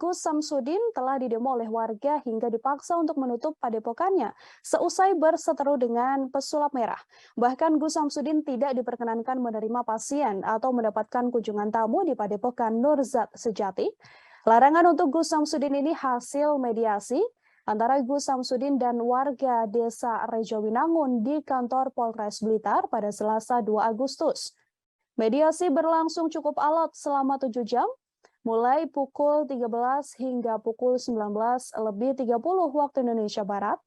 Gus Samsudin telah didemo oleh warga hingga dipaksa untuk menutup padepokannya seusai berseteru dengan pesulap merah. Bahkan Gus Samsudin tidak diperkenankan menerima pasien atau mendapatkan kunjungan tamu di padepokan Nurzat Sejati. Larangan untuk Gus Samsudin ini hasil mediasi antara Gus Samsudin dan warga desa Rejowinangun di kantor Polres Blitar pada Selasa 2 Agustus. Mediasi berlangsung cukup alot selama 7 jam, mulai pukul 13 hingga pukul 19:30 waktu Indonesia Barat.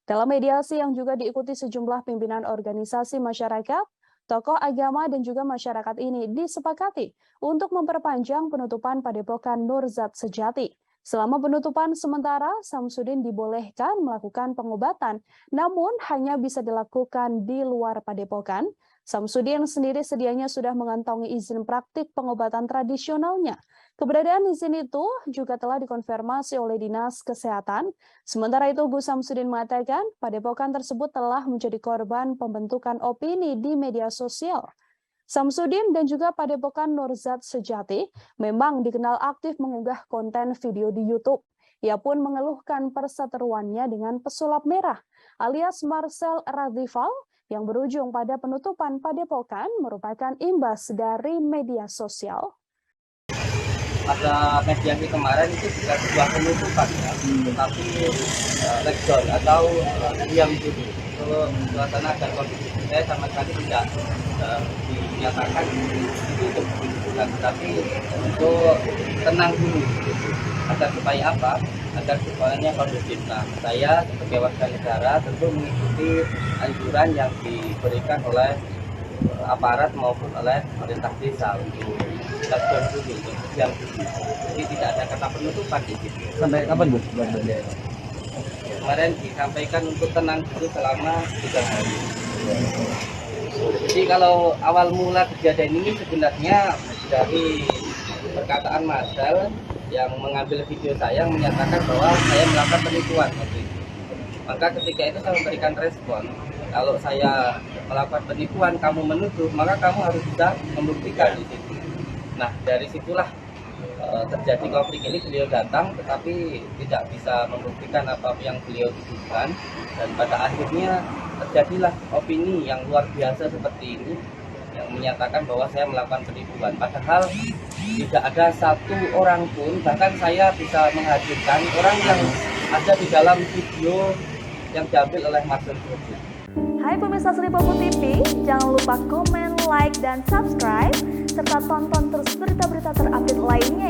Dalam mediasi yang juga diikuti sejumlah pimpinan organisasi masyarakat, tokoh agama dan juga masyarakat ini disepakati untuk memperpanjang penutupan padepokan Nurzat Sejati. Selama penutupan sementara, Samsudin dibolehkan melakukan pengobatan, namun hanya bisa dilakukan di luar padepokan. Samsudin sendiri sedianya sudah mengantongi izin praktik pengobatan tradisionalnya. Keberadaan izin itu juga telah dikonfirmasi oleh Dinas Kesehatan. Sementara itu, Gus Samsudin mengatakan padepokan tersebut telah menjadi korban pembentukan opini di media sosial. Samsudin dan juga padepokan Nurzat Sejati memang dikenal aktif mengunggah konten video di YouTube. Ia pun mengeluhkan perseteruannya dengan pesulap merah alias Marcel Radival yang berujung pada penutupan padepokan merupakan imbas dari media sosial. Pada mediasi kemarin itu juga sebuah penutupan, tetapi lockdown atau diam dulu. Kalau suasana dan kondisi saya sama sekali tidak dinyatakan ditutup, tapi untuk tenang dulu. Agar supaya apa? Agar supaya kondusif. Nah, saya sebagai warga negara tentu mengikuti anjuran yang diberikan oleh aparat maupun oleh pemerintah desa untuk lockdown dulu, yang jadi tidak ada kata penutupan di situ. Sampai kapan Bu? Kemarin disampaikan untuk tenang dulu selama 3 hari. Jadi kalau awal mula kejadian ini sebenarnya dari perkataan Marcel yang mengambil video saya menyatakan bahwa saya melakukan penipuan waktu itu. Maka ketika itu saya memberikan respon, kalau saya melakukan penipuan, kamu menuduh, maka kamu harus bisa membuktikan di situ. Nah, dari situlah terjadi konflik ini. Beliau datang tetapi tidak bisa membuktikan apa yang beliau tuduhkan, dan pada akhirnya terjadilah opini yang luar biasa seperti ini yang menyatakan bahwa saya melakukan penipuan, padahal tidak ada satu orang pun, bahkan saya bisa menghadirkan orang yang ada di dalam video yang diambil oleh Marcel tersebut. Hai pemirsa Sri Popo TV, jangan lupa komen, like, dan subscribe, serta tonton terus berita-berita terupdate lainnya